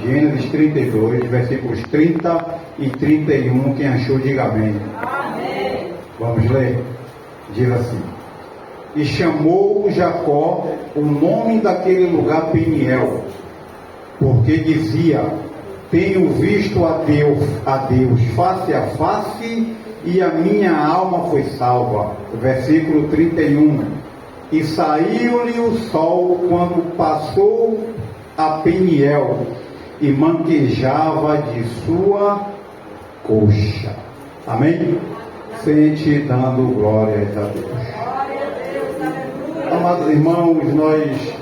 Gênesis 32, versículos 30 e 31. Quem achou, diga amém. Amém. Vamos ler? Diz assim: E chamou Jacó o nome daquele lugar Peniel, porque dizia: Tenho visto a Deus face a face, e a minha alma foi salva. Versículo 31. E saiu-lhe o sol quando passou a Peniel, e manquejava de sua coxa. Amém? Sente dando glórias a Deus. Glória a Deus, aleluia. Amados irmãos, nós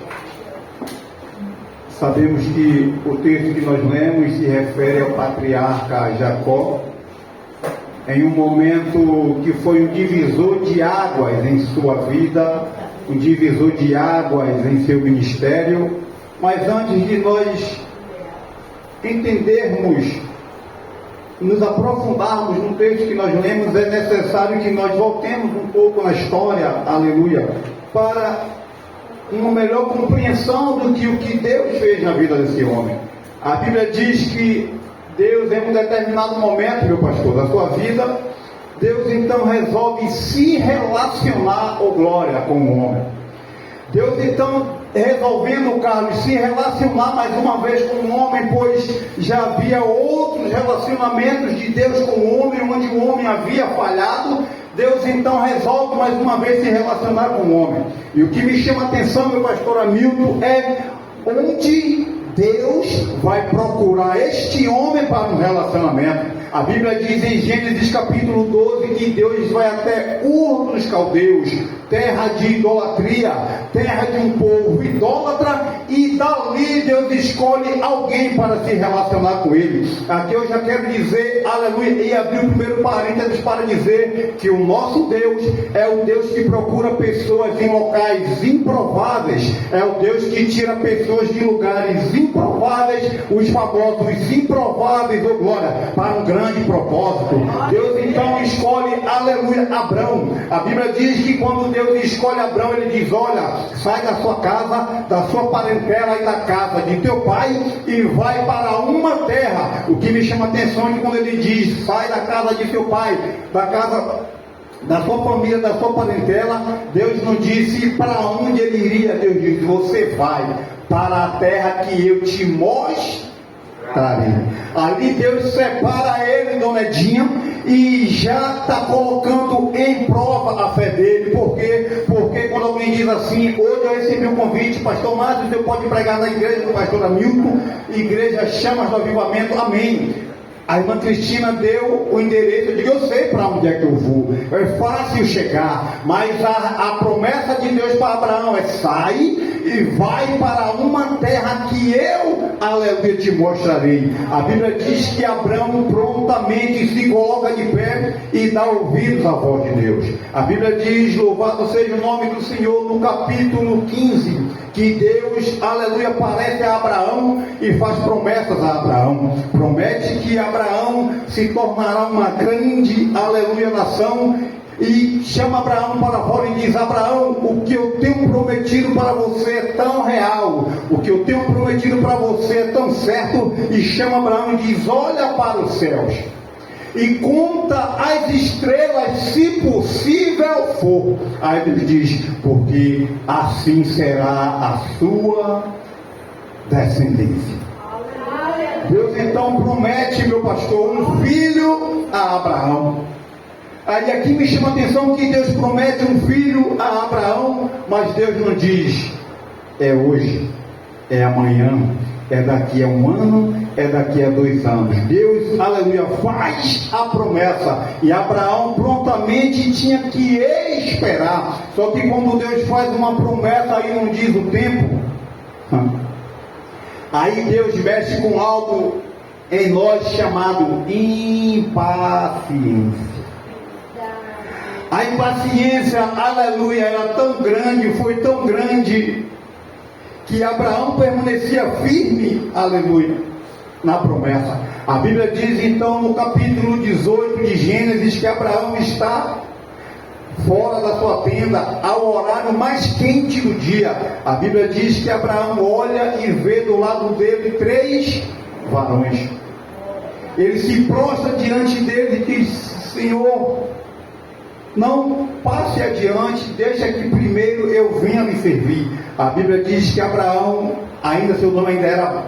sabemos que o texto que nós lemos se refere ao patriarca Jacó, em um momento que foi um divisor de águas em sua vida, um divisor de águas em seu ministério. Mas antes de nós entendermos, nos aprofundarmos no texto que nós lemos, é necessário que nós voltemos um pouco na história, aleluia, para uma melhor compreensão do que o que Deus fez na vida desse homem. A Bíblia diz que Deus, em um determinado momento, meu pastor, da sua vida, Deus então resolve se relacionar, oh glória, com o homem. Deus então resolvendo, Carlos, se relacionar mais uma vez com o homem, pois já havia outros relacionamentos de Deus com o homem, onde o homem havia falhado. Deus então resolve mais uma vez se relacionar com o homem. E o que me chama a atenção, meu pastor Hamilton, é onde Deus vai procurar este homem para um relacionamento. A Bíblia diz em Gênesis capítulo 12 que Deus vai até Ur dos Caldeus, terra de idolatria, terra de um povo idólatra, e dali Deus escolhe alguém para se relacionar com ele. Aqui eu já quero dizer, aleluia, e abrir o primeiro parênteses para dizer que o nosso Deus é o Deus que procura pessoas em locais improváveis, é o Deus que tira pessoas de lugares improváveis, os famosos improváveis, oh glória, para um grande propósito. Deus então escolhe, aleluia, Abrão. A Bíblia diz que quando Deus escolhe Abrão, ele diz: olha, sai da sua casa, da sua parentela e da casa de teu pai, e vai para uma terra. O que me chama a atenção é que quando ele diz: sai da casa de teu pai, da casa da sua família, da sua parentela, Deus não disse para onde ele iria. Deus disse: você vai para a terra que eu te mostrarei. Ali Deus separa ele, dona Edinha, e já está colocando em prova a fé dele. Por quê? Porque quando alguém diz assim: hoje eu recebi um convite, pastor Márcio, você pode pregar na igreja do pastor Hamilton, igreja Chamas do Avivamento, amém. A irmã Cristina deu o endereço. Eu digo: eu sei para onde é que eu vou, é fácil chegar, mas a promessa de Deus para Abraão é: sai e vai para uma terra que eu, aleluia, te mostrarei. A Bíblia diz que Abraão prontamente se coloca de pé e dá ouvidos à voz de Deus. A Bíblia diz, louvado seja o nome do Senhor, no capítulo 15, que Deus, aleluia, aparece a Abraão e faz promessas a Abraão. Promete que Abraão se tornará uma grande, aleluia, nação, e chama Abraão para fora e diz: Abraão, o que eu tenho prometido para você é tão real, o que eu tenho prometido para você é tão certo. E chama Abraão e diz: olha para os céus e conta as estrelas, se possível for. Aí ele diz: porque assim será a sua descendência. Deus então promete, meu pastor, um filho a Abraão. Aí aqui me chama a atenção que Deus promete um filho a Abraão, mas Deus não diz: é hoje, é amanhã, é daqui a um ano, é daqui a 2 anos. Deus, aleluia, faz a promessa, e Abraão prontamente tinha que esperar. Só que quando Deus faz uma promessa, aí não diz o tempo. Aí Deus mexe com algo em nós chamado impaciência. A impaciência, aleluia, era tão grande, foi tão grande, que Abraão permanecia firme, aleluia, na promessa. A Bíblia diz então no capítulo 18 de Gênesis que Abraão está fora da sua tenda ao horário mais quente do dia. A Bíblia diz que Abraão olha e vê do lado dele 3 varões. Ele se prostra diante dele e diz: Senhor, não passe adiante, deixa que primeiro eu venha me servir. A Bíblia diz que Abraão, ainda seu nome ainda era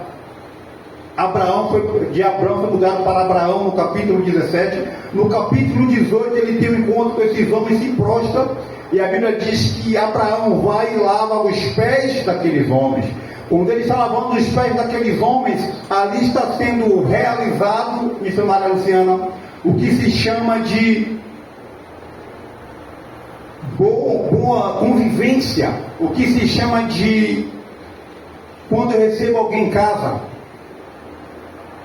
Abraão, de Abraão foi mudado para Abraão no capítulo 17. No capítulo 18 ele tem um encontro com esses homens, se prostra, e a Bíblia diz que Abraão vai e lava os pés daqueles homens. Quando ele está lavando os pés daqueles homens, ali está sendo realizado, missionária Luciana, o que se chama de boa convivência, o que se chama de, quando eu recebo alguém em casa,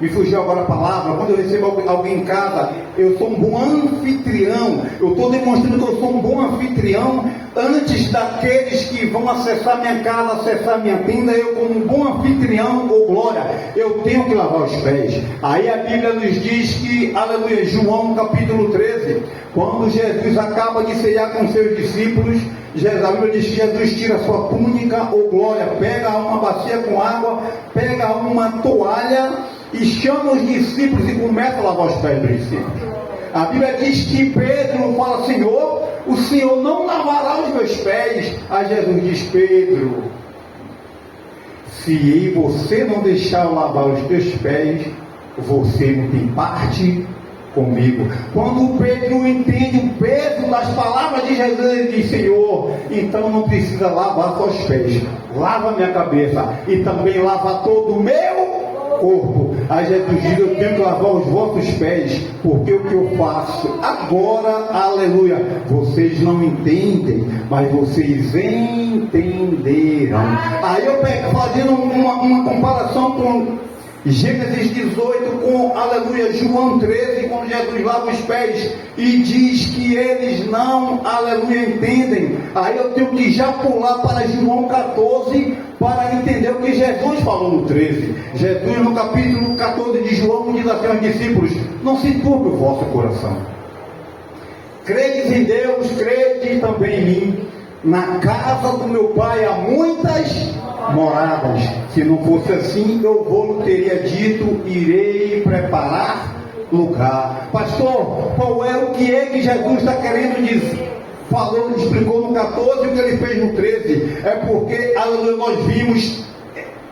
me fugiu agora a palavra, quando eu recebo alguém em casa, eu sou um bom anfitrião, eu estou demonstrando que eu sou um bom anfitrião, antes daqueles que vão acessar minha casa, acessar minha tenda, eu como um bom anfitrião, glória, eu tenho que lavar os pés. Aí a Bíblia nos diz que, aleluia, João capítulo 13, quando Jesus acaba de ceiar com seus discípulos, a Bíblia diz que Jesus tira sua túnica, glória, pega uma bacia com água, pega uma toalha, e chama os discípulos e começa a lavar os pés dos discípulos. A Bíblia diz que Pedro fala: Senhor, o Senhor não lavará os meus pés. Aí Jesus diz: Pedro, se você não deixar eu lavar os teus pés, você não tem parte comigo. Quando Pedro entende o peso das palavras de Jesus, ele diz: Senhor, então não precisa lavar só os pés, lava minha cabeça e também lava todo o meu corpo. Aí Jesus diz: eu tenho que lavar os vossos pés, porque o que eu faço agora, aleluia, vocês não entendem, mas vocês entenderão. Aí eu pego, fazendo uma comparação com Gênesis 18 com, aleluia, João 13, quando Jesus lava os pés e diz que eles não, aleluia, entendem. Aí eu tenho que já pular para João 14 para entender o que Jesus falou no 13. Jesus no capítulo 14 de João diz assim aos discípulos: não se turbe o vosso coração, credes em Deus, crede também em mim. Na casa do meu pai há muitas moradas. Se não fosse assim, eu vou teria dito: irei preparar lugar. Pastor, qual é o que Jesus está querendo dizer? Falou, explicou no 14 o que ele fez no 13. É porque, aleluia, nós vimos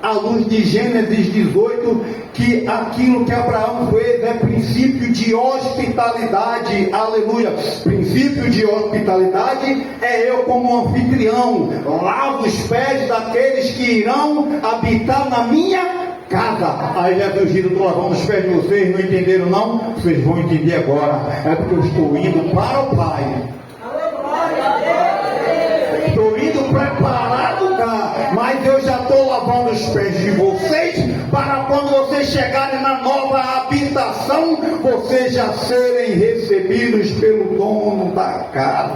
à luz de Gênesis 18 que aquilo que Abraão fez é princípio de hospitalidade. Aleluia, princípio de hospitalidade é eu como anfitrião lavo os pés daqueles que irão habitar na minha casa. Aí Jesus diz: eu estou lavando os pés de vocês, não entenderam não? Vocês vão entender agora. É porque eu estou indo para o Pai, estou indo preparar lugar, mas eu já estou lavando os pés de vocês, para quando vocês chegarem na nova habitação, vocês já serem recebidos pelo dono da casa.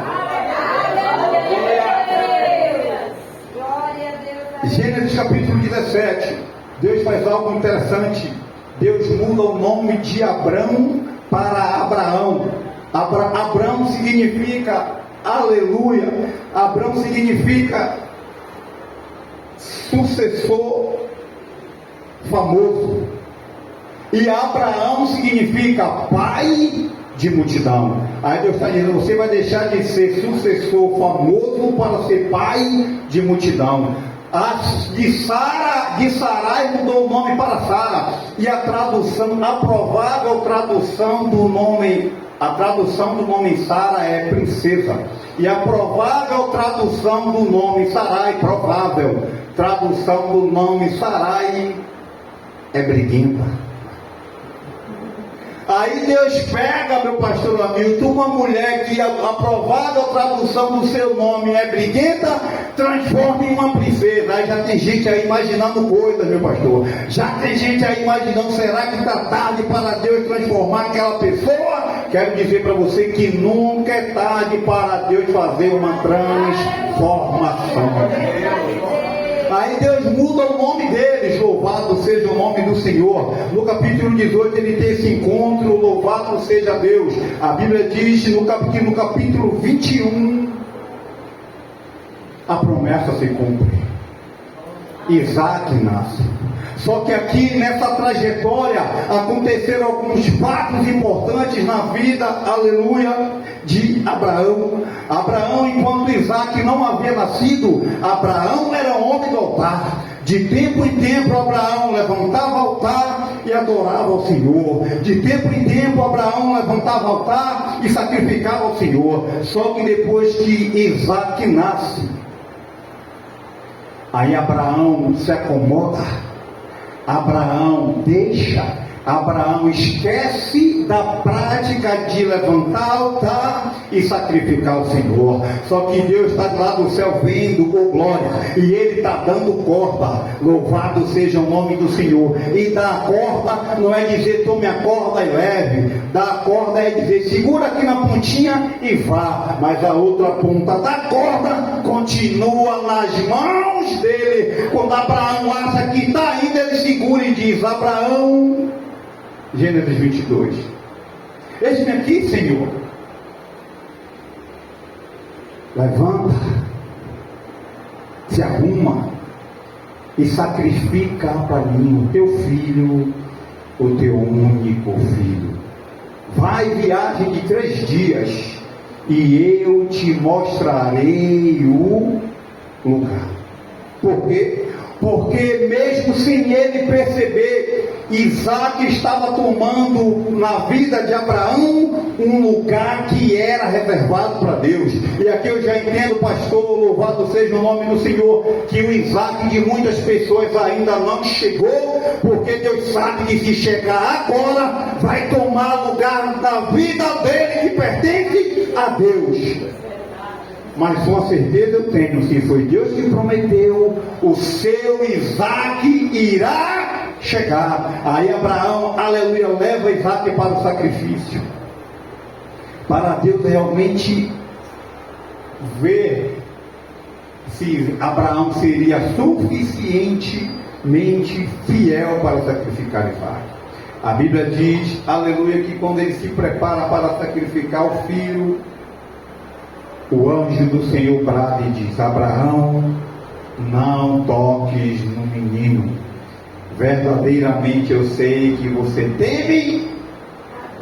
Gênesis capítulo 17, Deus faz algo interessante. Deus muda o nome de Abrão para Abraão. Abrão significa, aleluia, Abrão significa sucessor famoso, e Abraão significa pai de multidão. Aí Deus está dizendo: você vai deixar de ser sucessor famoso para ser pai de multidão. De Sarai mudou o nome para Sara, e a tradução, a provável tradução do nome, a tradução do nome Sara é princesa, e a provável tradução do nome Sarai, provável tradução do nome Sarai é briguenta. Aí Deus pega, meu pastor amigo, uma mulher que a provável tradução do seu nome é briguenta, transforma em uma princesa. Aí já tem gente aí imaginando coisas, meu pastor. Já tem gente aí imaginando: será que está tarde para Deus transformar aquela pessoa? Quero dizer para você que nunca é tarde para Deus fazer uma transformação. Aí Deus muda o nome deles: louvado seja o nome do Senhor. No capítulo 18 ele tem esse encontro: louvado seja Deus. A Bíblia diz no capítulo 21, a promessa se cumpre. Isaac nasce. Só que aqui nessa trajetória aconteceram alguns fatos importantes na vida, aleluia, de Abraão. Abraão, enquanto Isaac não havia nascido, Abraão era homem do altar. De tempo em tempo Abraão levantava altar e adorava ao Senhor. De tempo em tempo Abraão levantava altar e sacrificava ao Senhor. Só que depois que Isaac nasce, aí Abraão se acomoda, Abraão deixa, Abraão esquece da prática de levantar altar e sacrificar ao Senhor. Só que Deus está lá do céu vendo, oh glória, e Ele está dando corda. Louvado seja o nome do Senhor. E dar a corda não é dizer tome a corda e leve. Dar a corda é dizer segura aqui na pontinha e vá. Mas a outra ponta da corda continua nas mãos dele. Quando Abraão acha que está indo, ele segura e diz: Abraão, Gênesis 22, eis-me aqui, Senhor. Levanta, se arruma e sacrifica para mim o teu filho, o teu único filho. Vai viagem de 3 dias e eu te mostrarei o lugar. Por quê? Porque mesmo sem ele perceber, Isaac estava tomando na vida de Abraão um lugar que era reservado para Deus. E aqui eu já entendo, pastor, louvado seja o nome do Senhor, que o Isaac de muitas pessoas ainda não chegou, porque Deus sabe que se chegar agora, vai tomar lugar na vida dele que pertence a Deus. Mas uma certeza eu tenho, se foi Deus que prometeu, o seu Isaac irá chegar. Aí Abraão, aleluia, leva Isaac para o sacrifício, para Deus realmente ver se Abraão seria suficientemente fiel para sacrificar Isaac. A Bíblia diz, aleluia, que quando ele se prepara para sacrificar o filho, o anjo do Senhor brada e diz: Abraão, não toques no menino. Verdadeiramente eu sei que você teme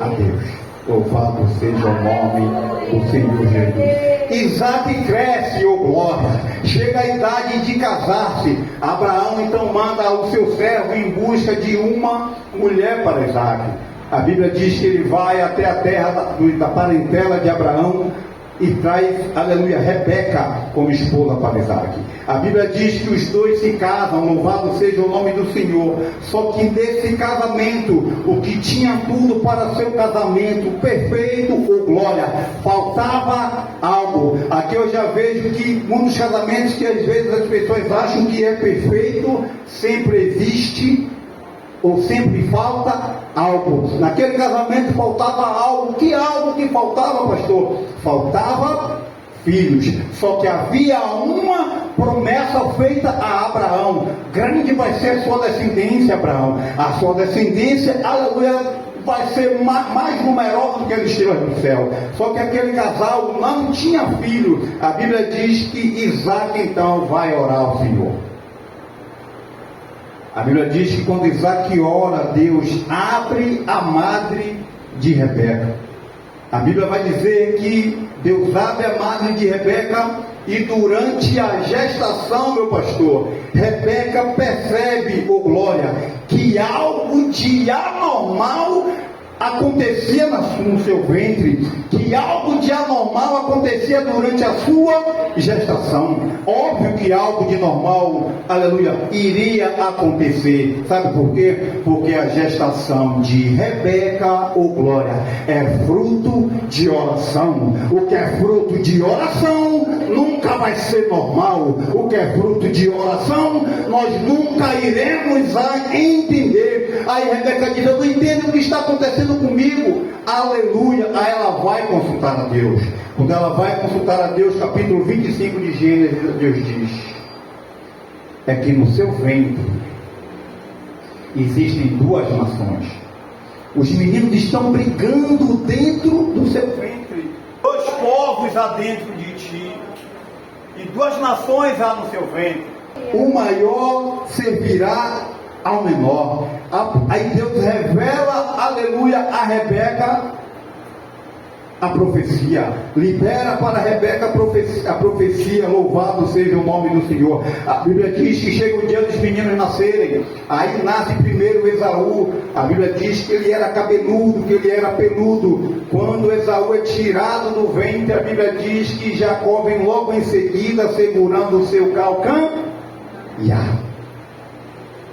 a Deus. Louvado seja o nome do Senhor Jesus. Isaac cresce, oh glória. Chega a idade de casar-se. Abraão então manda o seu servo em busca de uma mulher para Isaac. A Bíblia diz que ele vai até a terra da parentela de Abraão e traz, aleluia, Rebeca como esposa para Isaac. A Bíblia diz que os dois se casam, louvado seja o nome do Senhor. Só que desse casamento, o que tinha tudo para seu casamento perfeito, ou glória, faltava algo. Aqui eu já vejo que muitos casamentos que às vezes as pessoas acham que é perfeito, sempre existe ou sempre falta algo. Naquele casamento faltava algo. Que algo que faltava, pastor? Faltava filhos. Só que havia uma promessa feita a Abraão: grande vai ser a sua descendência, Abraão. A sua descendência, aleluia, vai ser mais numerosa do que as estrelas do céu. Só que aquele casal não tinha filho. A Bíblia diz que Isaac então vai orar ao Senhor. A Bíblia diz que quando Isaac ora, Deus abre a madre de Rebeca. A Bíblia vai dizer que Deus abre a madre de Rebeca e durante a gestação, meu pastor, Rebeca percebe, oh glória, que algo de anormal acontecia no seu ventre, que algo de anormal acontecia durante a sua gestação. Óbvio que algo de normal, aleluia, iria acontecer. Sabe por quê? Porque a gestação de Rebeca, oh glória, é fruto de oração. O que é fruto de oração nunca vai ser normal. O que é fruto de oração, nós nunca iremos entender. Aí Rebeca diz: eu não entendo o que está acontecendo comigo. Aleluia. Aí ela vai consultar a Deus. Quando ela vai consultar a Deus, capítulo 25 de Gênesis, Deus diz: é que no seu ventre existem 2 nações. Os meninos estão brigando dentro do seu ventre. 2 povos há dentro de ti, e 2 nações há no seu ventre. o maior servirá ao menor. Aí Deus revela, aleluia, a Rebeca a profecia, libera para Rebeca a profecia, louvado seja o nome do Senhor. A Bíblia diz que chega o dia dos meninos nascerem, aí nasce primeiro Esaú. A Bíblia diz que ele era cabeludo, que ele era peludo. Quando Esaú é tirado do ventre, a Bíblia diz que Jacó vem logo em seguida, segurando o seu calcanhar.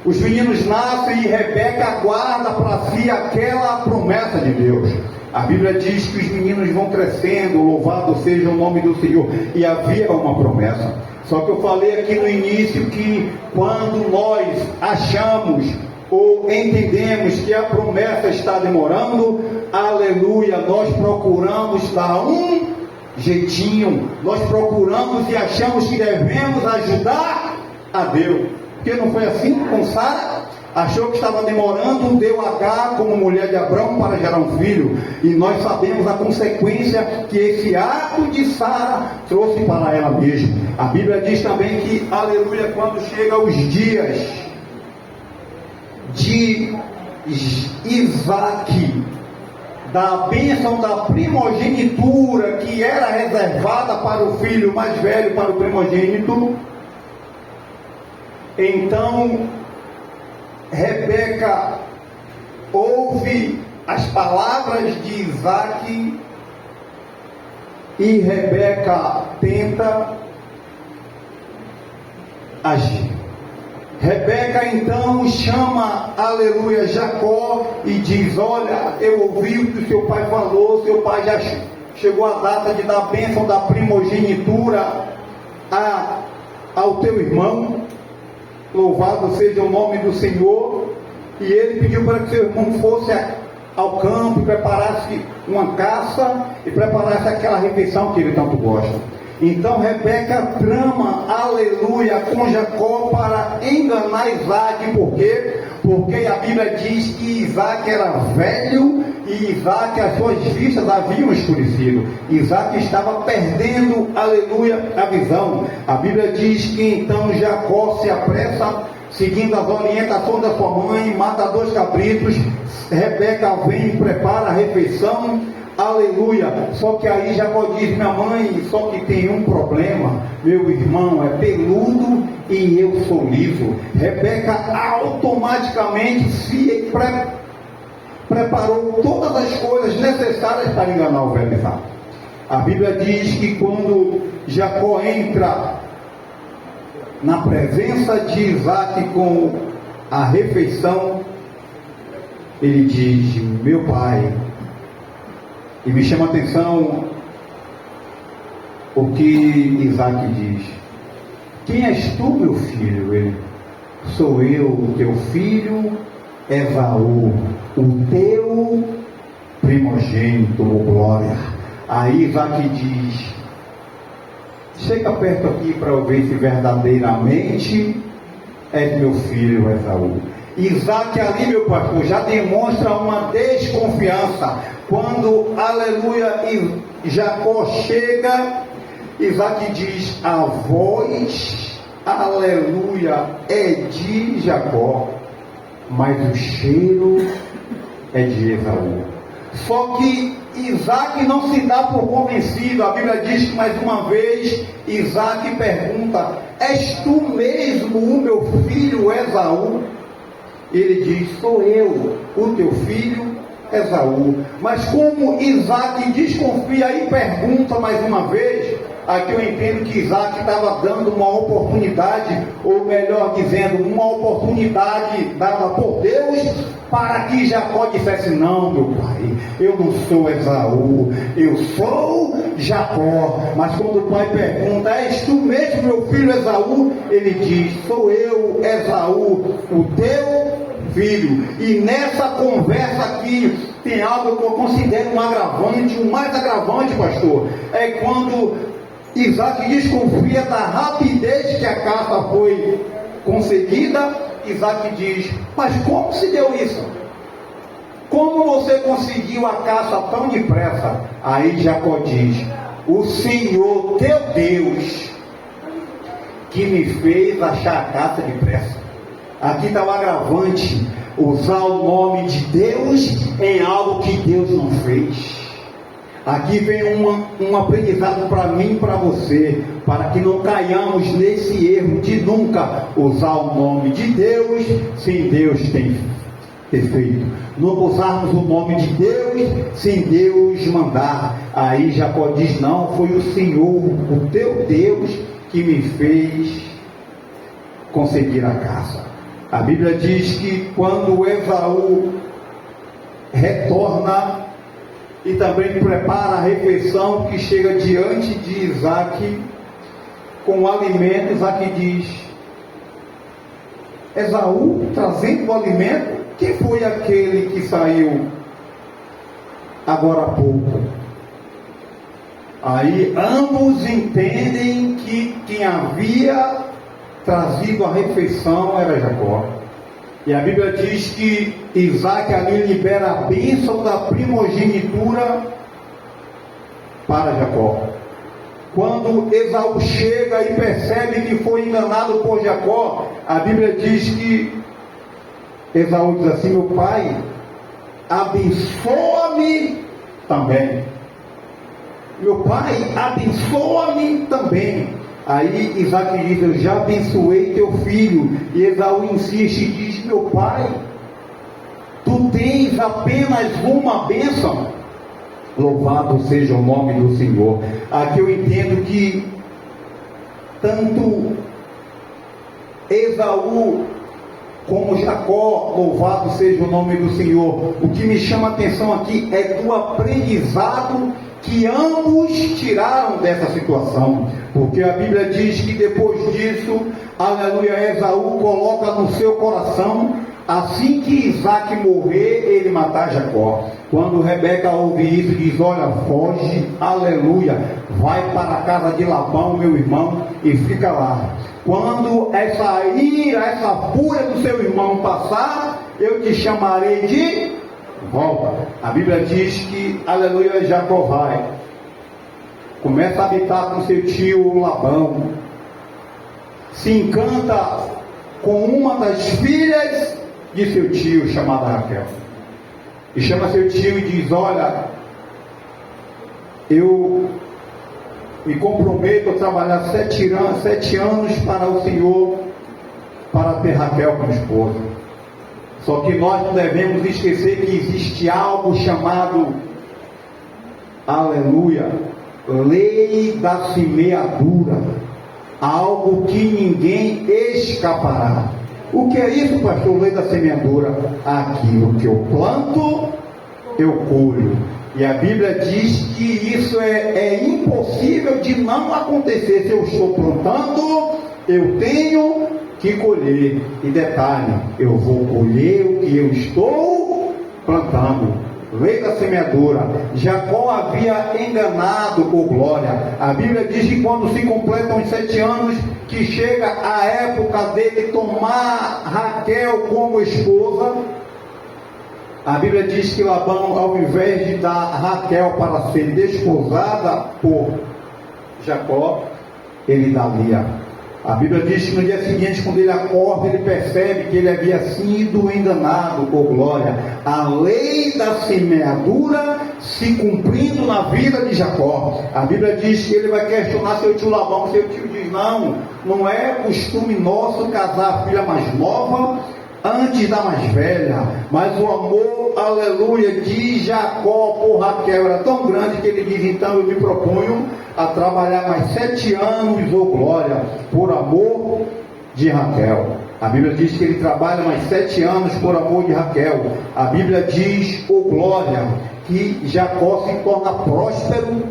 Os meninos nascem e Rebeca guarda para si aquela promessa de Deus. A Bíblia diz que os meninos vão crescendo, louvado seja o nome do Senhor. E havia uma promessa. Só que eu falei aqui no início que quando nós achamos ou entendemos que a promessa está demorando, aleluia, nós procuramos dar um jeitinho, nós procuramos e achamos que devemos ajudar a Deus. Porque não foi assim com Sara? Achou que estava demorando, deu Agar como mulher de Abraão para gerar um filho. E nós sabemos a consequência que esse ato de Sara trouxe para ela mesma. A Bíblia diz também que, aleluia, quando chega os dias de Isaac, da bênção da primogenitura que era reservada para o filho mais velho, para o primogênito, então Rebeca ouve as palavras de Isaac e Rebeca tenta agir. Rebeca então chama, aleluia, Jacó e diz: olha, eu ouvi o que o seu pai falou, seu pai já chegou a data de dar a bênção da primogenitura ao teu irmão. Louvado seja o nome do Senhor. E ele pediu para que seu irmão fosse ao campo e preparasse uma caça e preparasse aquela refeição que ele tanto gosta. Então Rebeca trama, aleluia, com Jacó para enganar Isaac. Por quê? Porque a Bíblia diz que Isaac era velho e Isaac, as suas vistas haviam escurecido. Isaac estava perdendo, aleluia, a visão. A Bíblia diz que então Jacó se apressa, seguindo as orientações da sua mãe, mata 2 cabritos. Rebeca vem e prepara a refeição, aleluia. Só que aí Jacó diz: minha mãe, só que tem um problema, meu irmão é peludo e eu sou liso. Rebeca automaticamente se preparou todas as coisas necessárias para enganar o velho Isaac. A Bíblia diz que quando Jacó entra na presença de Isaac com a refeição, ele diz: meu pai. E me chama a atenção o que Isaac diz: quem és tu, meu filho? Ele: sou eu, o teu filho Esaú, o teu primogênito, glória. Aí Isaac diz: chega perto aqui para eu ver se verdadeiramente é meu filho Esaú. Isaac ali, meu pastor, já demonstra uma desconfiança. Quando, aleluia, Jacó chega, Isaac diz: a voz, aleluia, é de Jacó, mas o cheiro é de Esaú. Só que Isaac não se dá por convencido. A Bíblia diz que mais uma vez Isaac pergunta: és tu mesmo o meu filho Esaú? Ele diz: sou eu, o teu filho Esaú. Mas como Isaac desconfia e pergunta mais uma vez, aqui eu entendo que Isaac estava dando uma oportunidade, ou melhor dizendo, uma oportunidade dada por Deus para que Jacó dissesse: não, meu pai, eu não sou Esaú, eu sou Jacó. Mas quando o pai pergunta: és tu mesmo meu filho Esaú? Ele diz: sou eu, Esaú, o teu filho. E nessa conversa aqui tem algo que eu considero um agravante, um mais agravante, pastor, é quando Isaac desconfia da rapidez que a caça foi conseguida. Isaac diz: mas como se deu isso? Como você conseguiu a caça tão depressa? Aí Jacó diz: o Senhor teu Deus, que me fez achar a caça depressa. Aqui está o agravante, usar o nome de Deus em algo que Deus não fez. Aqui vem um aprendizado para mim e para você, para que não caiamos nesse erro de nunca usar o nome de Deus sem Deus ter feito. Não usarmos o nome de Deus sem Deus mandar. Aí Jacó diz: não, foi o Senhor, o teu Deus, que me fez conseguir a caça. A Bíblia diz que quando Esaú retorna e também prepara a refeição que chega diante de Isaac com o alimento, Isaac diz: Esaú trazendo o alimento, quem foi aquele que saiu agora há pouco? Aí ambos entendem que quem havia trazido a refeição era Jacó. E a Bíblia diz que Isaac ali libera a bênção da primogenitura para Jacó. Quando Esaú chega e percebe que foi enganado por Jacó, a Bíblia diz que Esaú diz assim: meu pai, abençoa-me também. Meu pai, abençoa-me também. Aí Isaac diz: eu já abençoei teu filho. E Esaú insiste e diz: meu pai, tu tens apenas uma bênção. Louvado seja o nome do Senhor. Aqui eu entendo que tanto Esaú como Jacó, louvado seja o nome do Senhor. O que me chama a atenção aqui é do aprendizado que ambos tiraram dessa situação, porque a Bíblia diz que depois disso, aleluia, Esaú coloca no seu coração, assim que Isaac morrer, ele matar Jacó. Quando Rebeca ouve isso, diz: olha, foge, aleluia, vai para a casa de Labão, meu irmão, e fica lá. Quando essa ira, essa fúria do seu irmão passar, eu te chamarei de volta. A Bíblia diz que, aleluia, Jacó vai, começa a habitar com seu tio Labão, se encanta com uma das filhas de seu tio, chamada Raquel, e chama seu tio e diz: olha, eu me comprometo a trabalhar 7 anos para o Senhor, para ter Raquel como esposa. Só que nós não devemos esquecer que existe algo chamado, aleluia, lei da semeadura, algo que ninguém escapará. O que é isso, pastor? Lei da semeadura: aquilo que eu planto, eu colho. E a Bíblia diz que isso é impossível de não acontecer. Se eu estou plantando, eu tenho que colher. E detalhe, eu vou colher o que eu estou plantando. Lei da semeadura. Jacó havia enganado por glória. A Bíblia diz que quando se completam os 7 anos, que chega a época dele tomar Raquel como esposa, a Bíblia diz que Labão, ao invés de dar Raquel para ser desposada por Jacó, ele dá Lia. A Bíblia diz que no dia seguinte, quando ele acorda, ele percebe que ele havia sido enganado por glória. A lei da semeadura se cumprindo na vida de Jacó. A Bíblia diz que ele vai questionar seu tio Labão. Seu tio diz: não é costume nosso casar a filha mais nova antes da mais velha. Mas o amor, aleluia, de Jacó por Raquel era tão grande que ele diz: então eu me proponho a trabalhar mais 7 anos, ou glória, por amor de Raquel. A Bíblia diz que ele trabalha mais 7 anos por amor de Raquel. A Bíblia diz, ou glória, que Jacó se torna próspero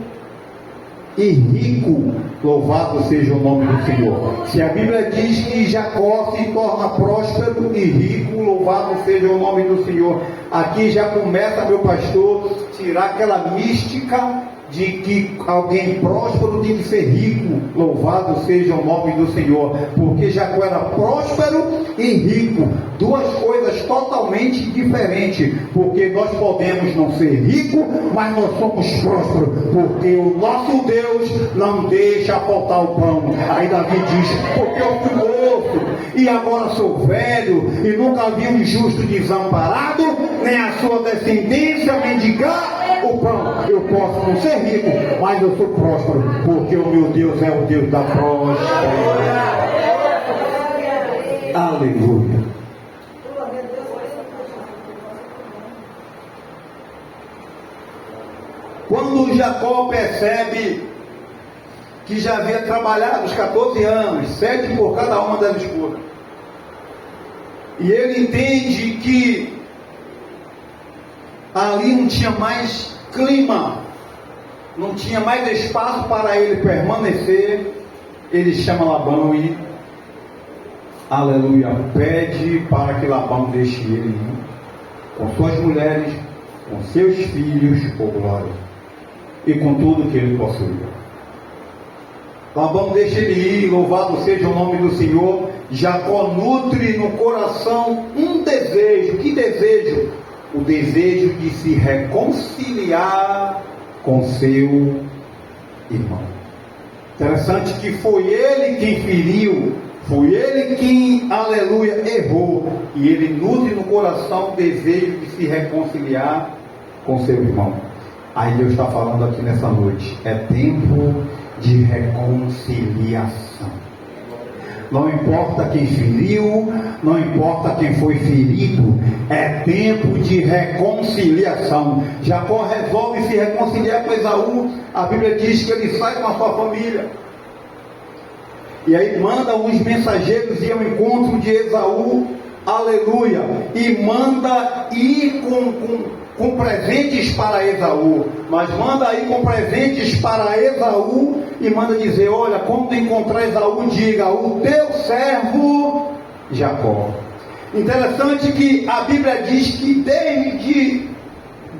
e rico. Louvado seja o nome do Senhor. Se a Bíblia diz que Jacó se torna próspero e rico, louvado seja o nome do Senhor. Aqui já começa, meu pastor, tirar aquela mística de que alguém próspero tem que ser rico. Louvado seja o nome do Senhor, porque Jacó era próspero e rico, duas coisas totalmente diferentes, porque nós podemos não ser ricos, mas nós somos prósperos, porque o nosso Deus não deixa faltar o pão. Aí Davi diz: porque eu fui moço e agora sou velho, e nunca vi um justo desamparado, nem a sua descendência mendigar o pão. Eu posso não ser rico, mas eu sou próspero, porque o meu Deus é o Deus da prosperidade. Aleluia. Quando Jacó percebe que já havia trabalhado os 14 anos, 7 por cada uma das esposas, e ele entende que ali não tinha mais clima, não tinha mais espaço para ele permanecer, ele chama Labão e, aleluia, pede para que Labão deixe ele ir, com suas mulheres, com seus filhos, por glória, e com tudo que ele possuía. Labão deixa ele ir, louvado seja o nome do Senhor. Jacó nutre no coração um desejo. Que desejo? O desejo de se reconciliar com seu irmão. Interessante que foi ele quem feriu, foi ele quem, aleluia, errou, e ele nutre no coração o desejo de se reconciliar com seu irmão. Aí Deus está falando aqui nessa noite, é tempo de reconciliação. Não importa quem feriu, não importa quem foi ferido, é tempo de reconciliação. Jacó resolve se reconciliar com Esaú. A Bíblia diz que ele sai com a sua família, e aí manda os mensageiros ir ao encontro de Esaú, aleluia, e manda ir com presentes para Esaú, mas manda ir com presentes para Esaú, e manda dizer: olha, quando encontrar Esaú, diga: o teu servo Jacó. Interessante que a Bíblia diz que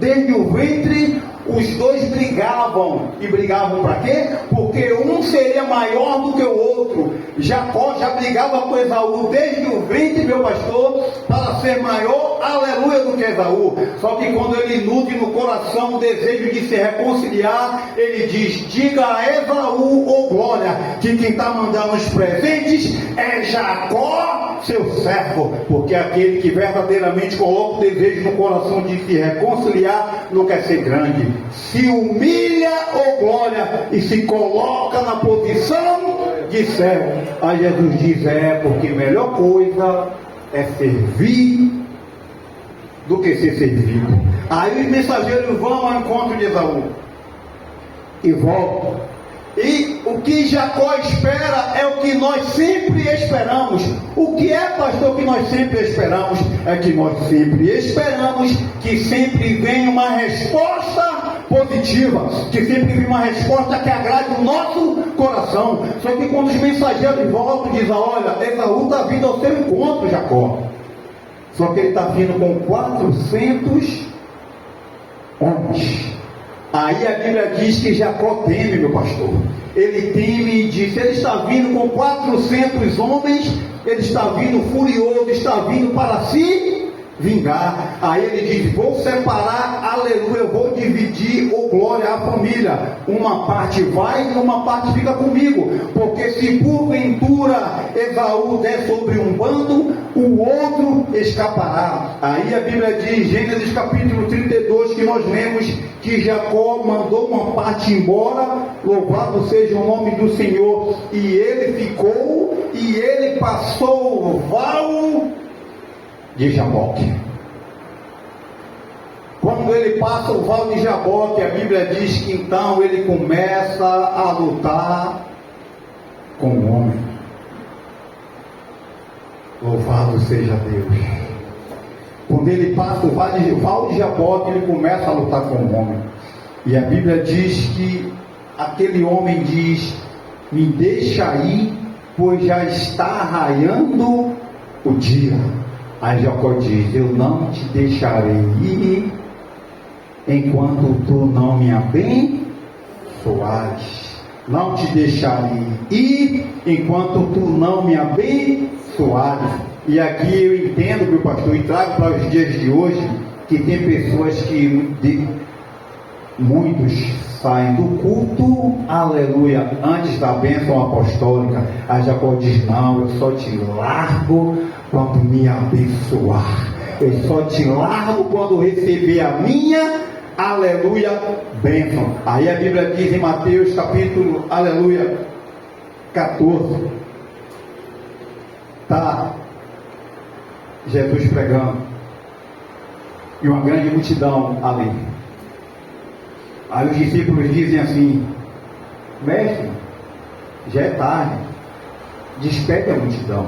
desde o ventre os dois brigavam. E brigavam para quê? Porque um seria maior do que o outro. Jacó já brigava com Esaú desde o ventre, meu pastor, para ser maior, aleluia, do que Esaú. Só que quando ele nutre no coração o desejo de se reconciliar, ele diz: diga a Esaú, ô glória, que quem está mandando os presentes é Jacó, seu servo. Porque aquele que verdadeiramente coloca o desejo no coração de se reconciliar não quer ser grande, se humilha, ô glória, e se coloca na posição de servo. Aí Jesus diz: porque a melhor coisa é servir do que ser servido. Aí os mensageiros vão ao encontro de Esaú e voltam. E o que Jacó espera é o que nós sempre esperamos. O que é, pastor, que nós sempre esperamos? É que nós sempre esperamos que sempre venha uma resposta positiva, que sempre venha uma resposta que agrade o nosso coração. Só que quando os mensageiros voltam, dizem: olha, Esaú está vindo ao seu encontro, Jacó. Só que ele está vindo com 400 homens. Aí a Bíblia diz que Jacó teme, meu pastor. Ele teme e diz: ele está vindo com 400 homens, ele está vindo furioso, está vindo para se vingar. Aí ele diz: vou separar, aleluia, eu vou dividir, ô glória, a família. Uma parte vai e uma parte fica comigo, porque se porventura Esaú der sobre um bando, o outro escapará. Aí a Bíblia diz, Gênesis capítulo 32, que nós lemos que Jacó mandou uma parte embora, louvado seja o nome do Senhor, e ele ficou, e ele passou o val de Jaboque. Quando ele passa o val de Jaboque, a Bíblia diz que então ele começa a lutar com o homem. Louvado seja Deus. Quando ele passa o val de Jaboque, ele começa a lutar com o homem. E a Bíblia diz que aquele homem diz: me deixa ir, pois já está raiando o dia. Aí Jacó diz: eu não te deixarei ir enquanto tu não me abençoares. abençoares. Não te deixarei ir enquanto tu não me abençoares. E aqui eu entendo, meu pastor, e trago para os dias de hoje, que tem pessoas que muitos saem do culto, aleluia, antes da bênção apostólica. A Jacó diz: não, eu só te largo quando me abençoar, eu só te largo quando receber a minha, aleluia, bênção. Aí a Bíblia diz em Mateus capítulo, aleluia, 14, tá Jesus pregando e uma grande multidão ali. Aí os discípulos dizem assim: mestre, já é tarde, desperte a multidão,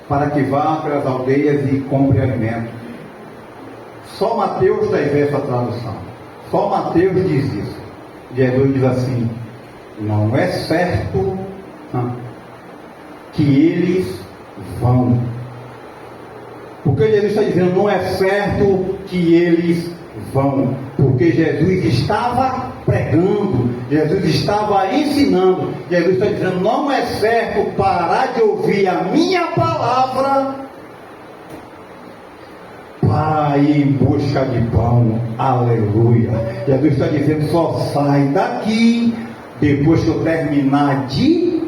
para que vá pelas aldeias e compre alimento. Só Mateus traz essa tradução, só Mateus diz isso. Jesus diz assim: não é certo que eles vão. Porque Jesus está dizendo não é certo que eles vão, porque Jesus estava pregando, Jesus estava ensinando. Jesus está dizendo: não é certo parar de ouvir a minha palavra para ir em busca de pão, aleluia. Jesus está dizendo: só sai daqui depois que eu terminar de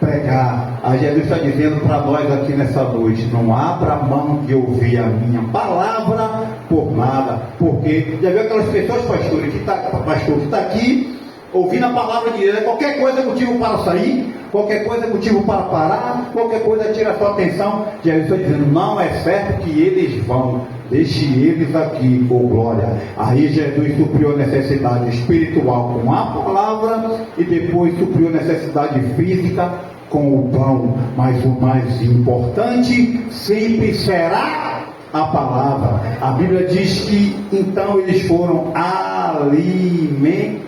pregar. Aí Jesus está dizendo para nós aqui nessa noite: não abra mão de ouvir a minha palavra por nada. Porque já viu aquelas pessoas, pastor, que está aqui ouvindo a palavra de Deus, qualquer coisa é motivo para sair, qualquer coisa é motivo para parar, qualquer coisa tira a sua atenção. Jesus está dizendo: não é certo que eles vão, deixe eles aqui, oh glória. Aí Jesus supriu a necessidade espiritual com a palavra e depois supriu a necessidade física com o pão. Mas o mais importante sempre será a palavra. A Bíblia diz que então eles foram alimentados.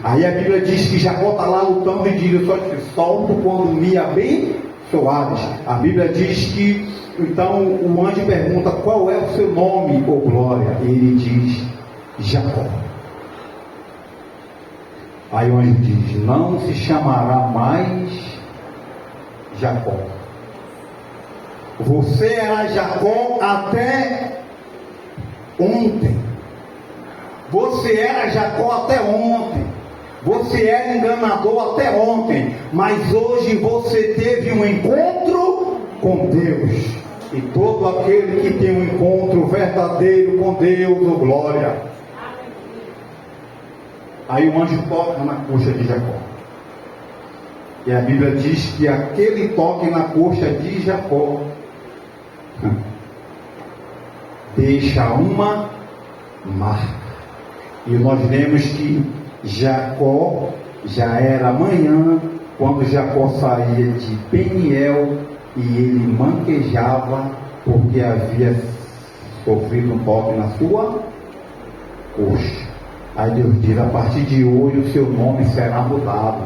Aí a Bíblia diz que Jacó está lá lutando e diz: eu só te solto quando me abençoares. A Bíblia diz que então o anjo pergunta: qual é o seu nome, ô glória? Ele diz: Jacó. Aí o anjo diz: não se chamará mais Jacó. Você era Jacó até ontem. Você era Jacó até ontem. Você era enganador até ontem. Mas hoje você teve um encontro com Deus. E todo aquele que tem um encontro verdadeiro com Deus, oh glória. Aí o anjo toca na coxa de Jacó. E a Bíblia diz que aquele toque na coxa de Jacó deixa uma marca. E nós vemos que Jacó já era manhã quando Jacó saía de Peniel e ele manquejava porque havia sofrido um toque na sua coxa. Aí Deus diz: a partir de hoje o seu nome será mudado,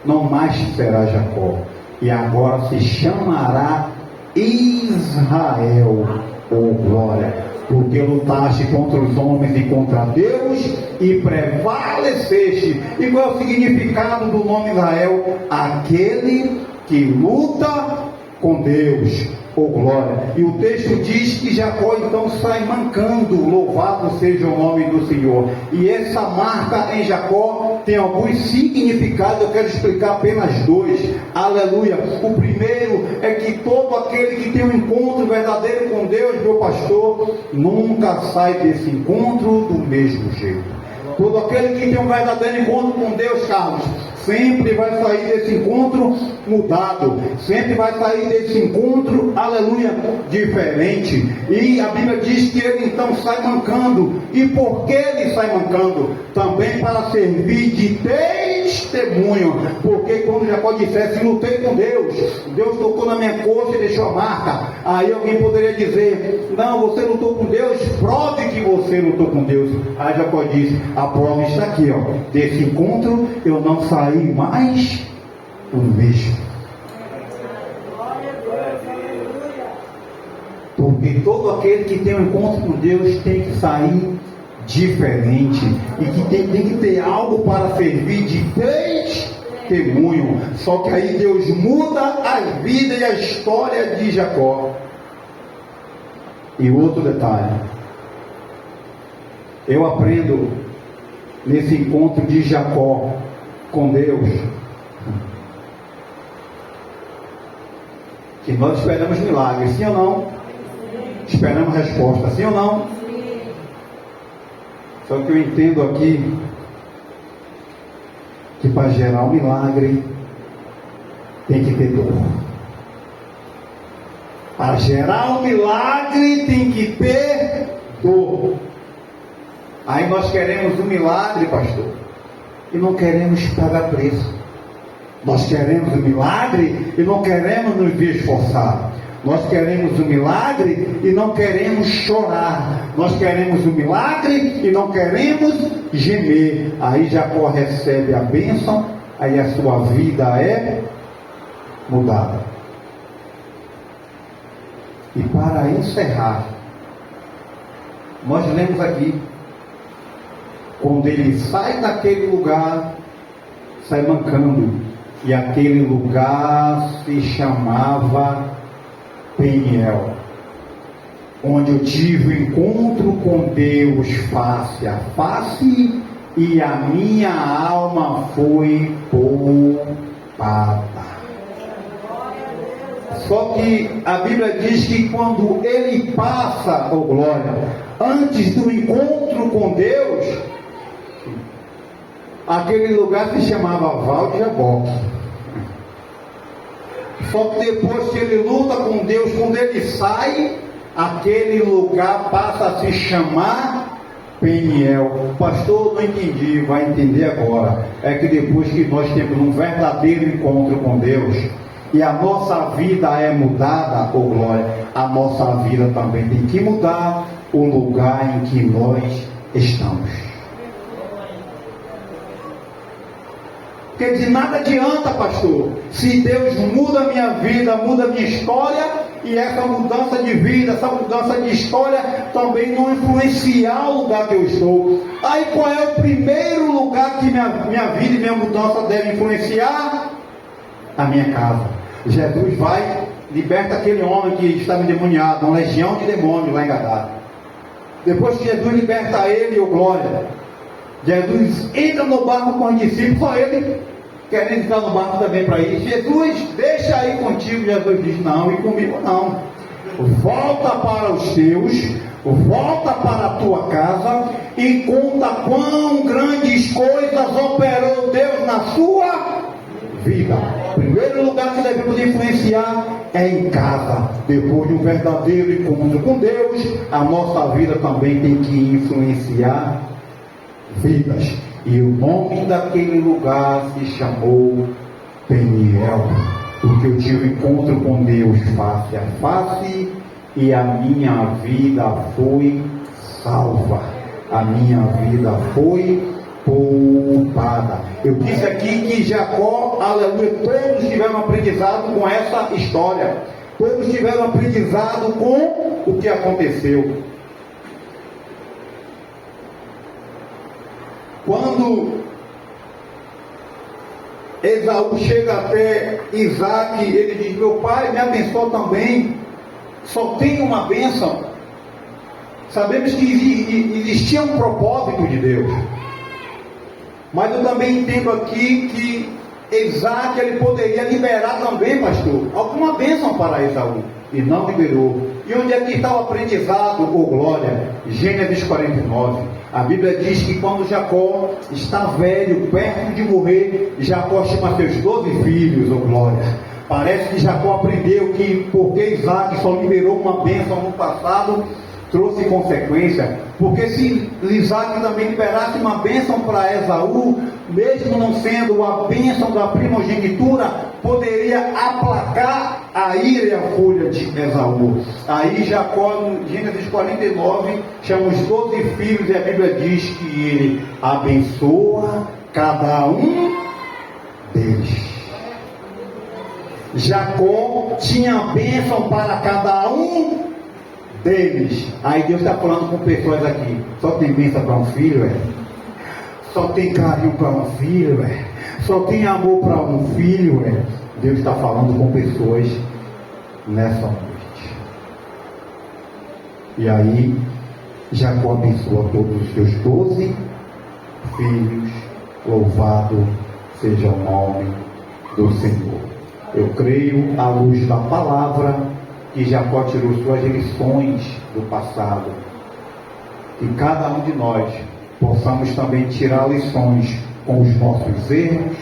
não mais será Jacó, e agora se chamará Israel, oh glória, porque lutaste contra os homens e contra Deus e prevaleceste. E qual é o significado do nome Israel? Aquele que luta com Deus, oh glória. E o texto diz que Jacó então sai mancando, louvado seja o nome do Senhor. E essa marca em Jacó tem alguns significados, eu quero explicar apenas dois, aleluia. O primeiro é que todo aquele que tem um encontro verdadeiro com Deus, meu pastor, nunca sai desse encontro do mesmo jeito. Todo aquele que tem um verdadeiro encontro com Deus, Carlos, sempre vai sair desse encontro mudado, sempre vai sair desse encontro, aleluia, diferente. E a Bíblia diz que ele então sai mancando. E por que ele sai mancando? Também para servir de testemunho. Porque quando Jacó dissesse: lutei com Deus, Deus tocou na minha coxa e deixou a marca, aí alguém poderia dizer: não, você lutou com Deus, prove que você lutou com Deus. Aí Jacó disse: a prova está aqui, ó, desse encontro eu não saí mais o mesmo. Porque todo aquele que tem um encontro com Deus tem que sair diferente e que tem que ter algo para servir de testemunho. Só que aí Deus muda a vida e a história de Jacó. E outro detalhe, eu aprendo nesse encontro de Jacó com Deus que nós esperamos milagres, sim ou não? Esperamos resposta, sim ou não? Só que eu entendo aqui que para gerar um milagre tem que ter dor. Para gerar um milagre tem que ter dor. Aí nós queremos um milagre, pastor, e não queremos pagar preço. Nós queremos um milagre e não queremos nos esforçar. Nós queremos um milagre e não queremos chorar. Nós queremos um milagre e não queremos gemer. Aí Jacó recebe a bênção, aí a sua vida é mudada. E para encerrar, nós lemos aqui, quando ele sai daquele lugar, sai mancando, e aquele lugar se chamava Peniel, onde eu tive o encontro com Deus face a face, e a minha alma foi poupada. Só que a Bíblia diz que quando ele passa, oh glória, antes do encontro com Deus, aquele lugar se chamava Val de Jaboque. Só que depois que ele luta com Deus, quando ele sai, aquele lugar passa a se chamar Peniel. Pastor, não entendi, vai entender agora. É que depois que nós temos um verdadeiro encontro com Deus, e a nossa vida é mudada, oh glória, a nossa vida também tem que mudar o lugar em que nós estamos. Porque de nada adianta, pastor, se Deus muda a minha vida, muda a minha história, e essa mudança de vida, essa mudança de história também não influenciar o lugar que eu estou. Aí qual é o primeiro lugar que minha vida e minha mudança devem influenciar? A minha casa. Jesus vai, liberta aquele homem que estava endemoniado, uma legião de demônios lá em Gadara. Depois que Jesus liberta ele, oh glória, Jesus entra no barco com os discípulos, só ele querendo entrar no barco também para ir. Jesus, deixa aí contigo. Jesus diz, não, e comigo não. Volta para os teus, volta para a tua casa e conta quão grandes coisas operou Deus na sua vida. O primeiro lugar que devemos influenciar é em casa. Depois de um verdadeiro encontro com Deus, a nossa vida também tem que influenciar vidas. E o nome daquele lugar se chamou Peniel, porque eu tive um encontro com Deus face a face e a minha vida foi salva, a minha vida foi poupada. Eu disse aqui que Jacó, aleluia, todos tiveram aprendizado com essa história, todos tiveram aprendizado com o que aconteceu. Quando Esaú chega até Isaac, ele diz, meu pai me abençoou também, só tem uma bênção. Sabemos que existia um propósito de Deus, mas eu também entendo aqui que Isaac, ele poderia liberar também, pastor, alguma bênção para Esaú, e não liberou. E onde é que está o aprendizado, oh glória? Gênesis 49. A Bíblia diz que quando Jacó está velho, perto de morrer, Jacó chama seus 12 filhos, oh glória. Parece que Jacó aprendeu que porque Isaac só liberou uma bênção no passado, trouxe consequência. Porque se Isaac também liberasse uma bênção para Esaú, mesmo não sendo a bênção da primogenitura, poderia aplacar a ira e a fúria de Esaú. Aí Jacó, no Gênesis 49, chama os 12 filhos e a Bíblia diz que ele abençoa cada um deles. Jacó tinha bênção para cada um deles. Aí Deus está falando com pessoas aqui. Só tem bênção para um filho, Só tem carinho para um filho, Só tem amor para um filho, Deus está falando com pessoas nessa noite. E aí, Jacó abençoa todos os seus 12 filhos. Louvado seja o nome do Senhor. Eu creio, à luz da palavra, que Jacó tirou suas lições do passado. E cada um de nós possamos também tirar lições com os nossos erros,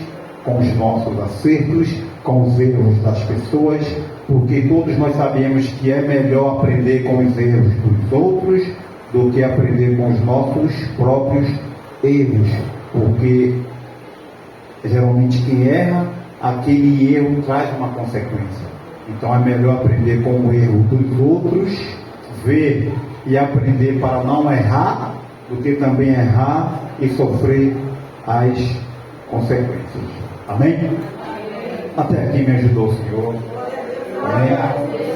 com os nossos acertos, com os erros das pessoas, porque todos nós sabemos que é melhor aprender com os erros dos outros do que aprender com os nossos próprios erros, porque geralmente quem erra, aquele erro traz uma consequência. Então é melhor aprender com o erro dos outros, ver e aprender para não errar, do que também errar e sofrer as consequências. Amém? Até aqui me ajudou o Senhor. Amém?